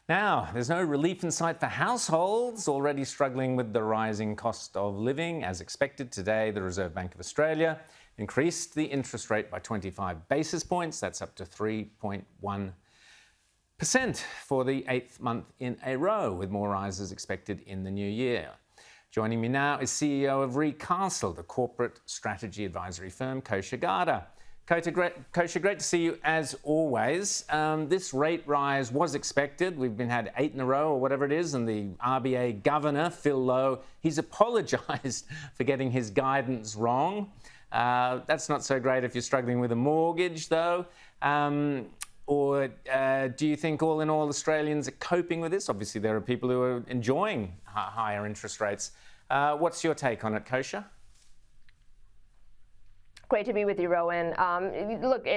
Now, there's no relief in sight for households already struggling with the rising cost of living. As expected today, the Reserve Bank of Australia increased the interest rate by 25 basis points. That's up to 3.1% for the eighth month in a row, with more rises expected in the new year. Joining me now is CEO of Recastle, the corporate strategy advisory firm, Kosha Garda. Kosha, great to see you as always. This rate rise was expected. We've had 8 in a row or whatever it is, and the RBA governor, Phil Lowe, he's apologised for getting his guidance wrong. That's not so great if you're struggling with a mortgage, though. Or do you think all in all Australians are coping with this? Obviously, there are people who are enjoying higher interest rates. What's your take on it, Kosha? Great to be with you, Rowan. Look,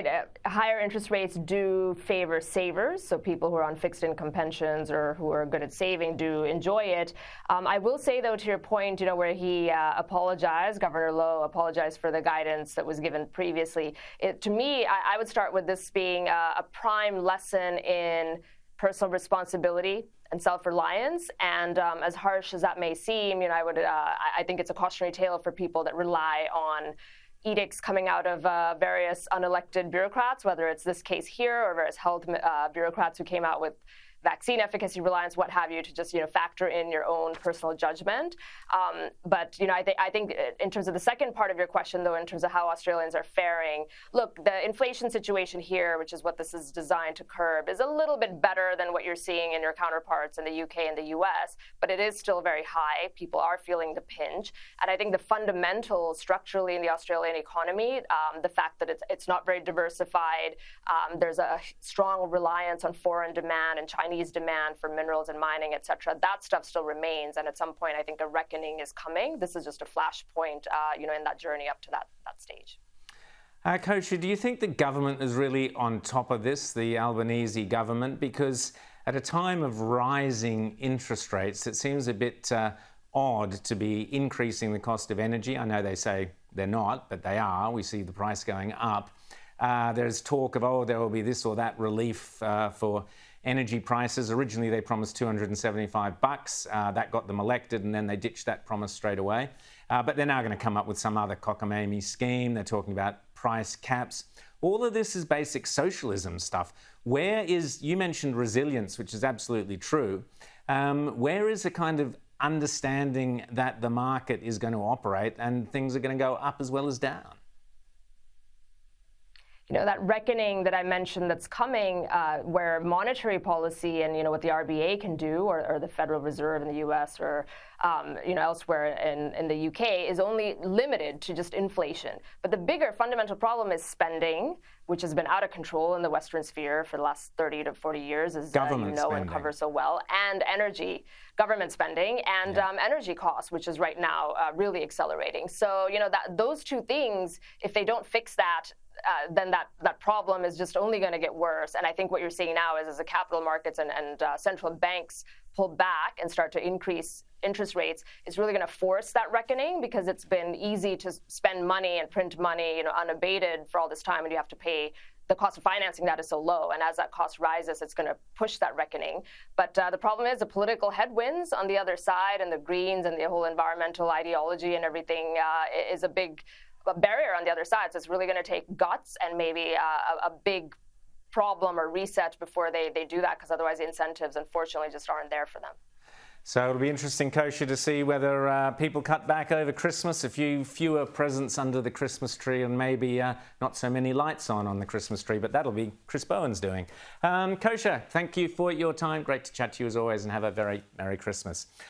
higher interest rates do favor savers, so people who are on fixed income pensions or who are good at saving do enjoy it. I will say, though, to your point, where he apologized, Governor Lowe apologized for the guidance that was given previously. To me, I would start with this being a prime lesson in personal responsibility and self-reliance. And as harsh as that may seem, I think it's a cautionary tale for people that rely on edicts coming out of various unelected bureaucrats, whether it's this case here or various health bureaucrats who came out with vaccine efficacy reliance, what have you, to just factor in your own personal judgment. But I think in terms of the second part of your question, though, in terms of how Australians are faring, look, the inflation situation here, which is what this is designed to curb, is a little bit better than what you're seeing in your counterparts in the UK and the US, but it is still very high. People are feeling the pinch, and I think the fundamentals structurally in the Australian economy, the fact that it's not very diversified, there's a strong reliance on foreign demand and Chinese demand for minerals and mining, et cetera, that stuff still remains. And at some point, I think a reckoning is coming. This is just a flashpoint, in that journey up to that stage. Kosha, do you think the government is really on top of this, the Albanese government? Because at a time of rising interest rates, it seems a bit odd to be increasing the cost of energy. I know they say they're not, but they are. We see the price going up. There's talk of, there will be this or that relief for energy prices. Originally, they promised $275. That got them elected, and then they ditched that promise straight away. But they're now going to come up with some other cockamamie scheme. They're talking about price caps. All of this is basic socialism stuff. You mentioned resilience, which is absolutely true. Where is the kind of understanding that the market is going to operate and things are going to go up as well as down? That reckoning that I mentioned that's coming, where monetary policy and, what the RBA can do, or the Federal Reserve in the US or, elsewhere in the UK, is only limited to just inflation. But the bigger fundamental problem is spending, which has been out of control in the Western sphere for the last 30 to 40 years, as and cover so well, and government spending, and energy costs, which is right now really accelerating. So, those two things, if they don't fix that, then that problem is just only going to get worse. And I think what you're seeing now is, as the capital markets and central banks pull back and start to increase interest rates, it's really going to force that reckoning, because it's been easy to spend money and print money, unabated for all this time, and you have to pay. The cost of financing that is so low, and as that cost rises, it's going to push that reckoning. But the problem is the political headwinds on the other side, and the Greens and the whole environmental ideology and everything is a big barrier on the other side. So it's really going to take guts and maybe a big problem or reset before they do that, because otherwise the incentives, unfortunately, just aren't there for them. So it'll be interesting, Kosha, to see whether people cut back over Christmas, a few fewer presents under the Christmas tree, and maybe not so many lights on the Christmas tree, but that'll be Chris Bowen's doing. Kosha, thank you for your time. Great to chat to you as always, and have a very Merry Christmas.